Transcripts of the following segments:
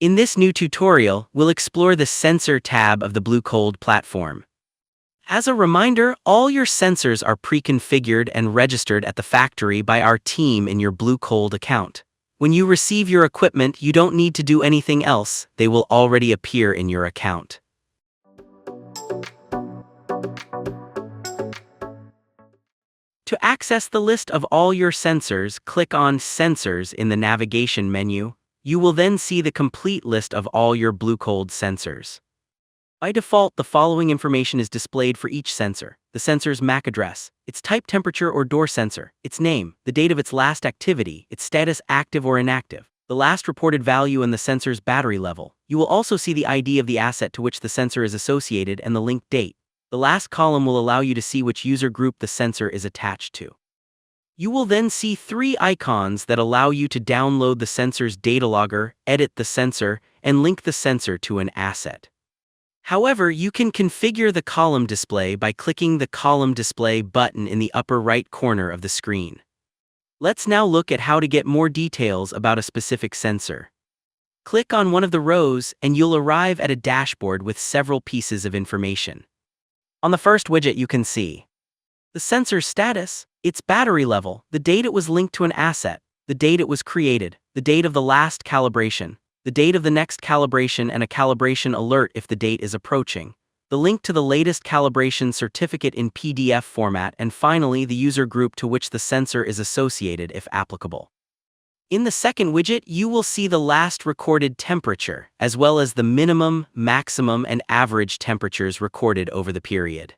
In this new tutorial, we'll explore the Sensor tab of the BlueCold platform. As a reminder, all your sensors are pre-configured and registered at the factory by our team in your BlueCold account. When you receive your equipment, you don't need to do anything else, they will already appear in your account. To access the list of all your sensors, click on Sensors in the navigation menu. You will then see the complete list of all your BlueCold sensors. By default, the following information is displayed for each sensor: the sensor's MAC address, its type, temperature or door sensor, its name, the date of its last activity, its status active or inactive, the last reported value, and the sensor's battery level. You will also see the ID of the asset to which the sensor is associated and the linked date. The last column will allow you to see which user group the sensor is attached to. You will then see three icons that allow you to download the sensor's data logger, edit the sensor, and link the sensor to an asset. However, you can configure the column display by clicking the Column Display button in the upper right corner of the screen. Let's now look at how to get more details about a specific sensor. Click on one of the rows and you'll arrive at a dashboard with several pieces of information. On the first widget, you can see the sensor's status, its battery level, the date it was linked to an asset, the date it was created, the date of the last calibration, the date of the next calibration, and a calibration alert if the date is approaching, the link to the latest calibration certificate in PDF format, and finally the user group to which the sensor is associated if applicable. In the second widget, you will see the last recorded temperature, as well as the minimum, maximum, and average temperatures recorded over the period.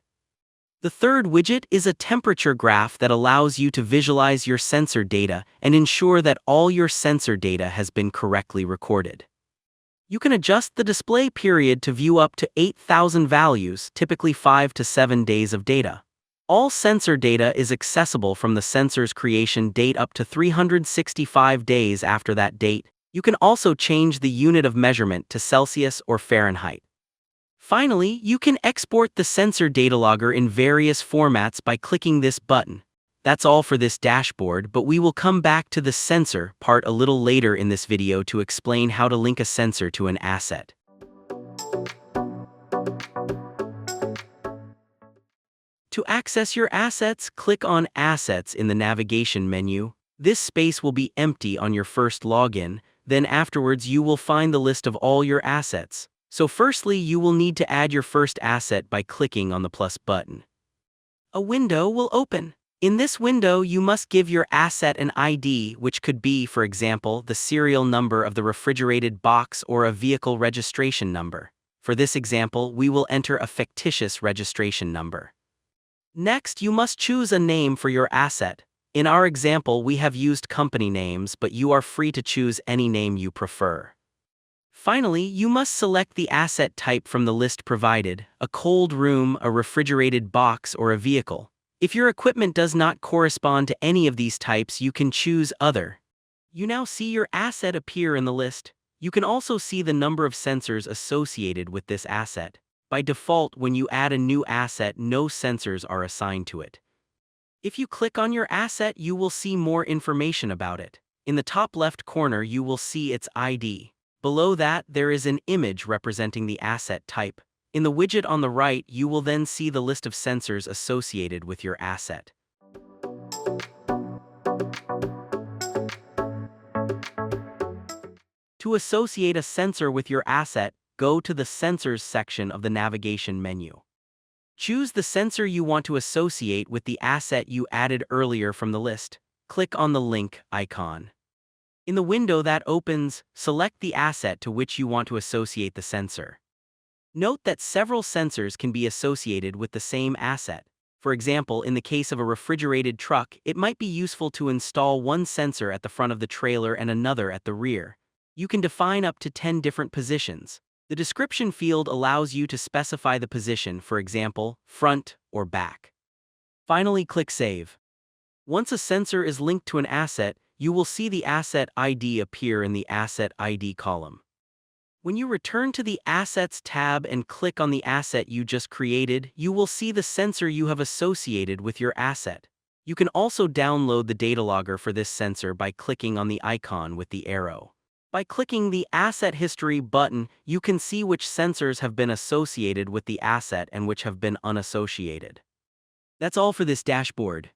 The third widget is a temperature graph that allows you to visualize your sensor data and ensure that all your sensor data has been correctly recorded. You can adjust the display period to view up to 8,000 values, typically 5 to 7 days of data. All sensor data is accessible from the sensor's creation date up to 365 days after that date. You can also change the unit of measurement to Celsius or Fahrenheit. Finally, you can export the sensor data logger in various formats by clicking this button. That's all for this dashboard, but we will come back to the sensor part a little later in this video to explain how to link a sensor to an asset. To access your assets, click on Assets in the navigation menu. This space will be empty on your first login, then afterwards you will find the list of all your assets. So firstly, you will need to add your first asset by clicking on the plus button. A window will open. In this window, you must give your asset an ID, which could be, for example, the serial number of the refrigerated box or a vehicle registration number. For this example, we will enter a fictitious registration number. Next, you must choose a name for your asset. In our example, we have used company names, but you are free to choose any name you prefer. Finally, you must select the asset type from the list provided: a cold room, a refrigerated box, or a vehicle. If your equipment does not correspond to any of these types, you can choose Other. You now see your asset appear in the list. You can also see the number of sensors associated with this asset. By default, when you add a new asset, no sensors are assigned to it. If you click on your asset, you will see more information about it. In the top left corner, you will see its ID. Below that, there is an image representing the asset type. In the widget on the right, you will then see the list of sensors associated with your asset. To associate a sensor with your asset, go to the Sensors section of the navigation menu. Choose the sensor you want to associate with the asset you added earlier from the list. Click on the link icon. In the window that opens, select the asset to which you want to associate the sensor. Note that several sensors can be associated with the same asset. For example, in the case of a refrigerated truck, it might be useful to install one sensor at the front of the trailer and another at the rear. You can define up to 10 different positions. The description field allows you to specify the position, for example, front or back. Finally, click Save. Once a sensor is linked to an asset, you will see the asset ID appear in the Asset ID column. When you return to the Assets tab and click on the asset you just created, you will see the sensor you have associated with your asset. You can also download the data logger for this sensor by clicking on the icon with the arrow. By clicking the Asset History button, you can see which sensors have been associated with the asset and which have been unassociated. That's all for this dashboard.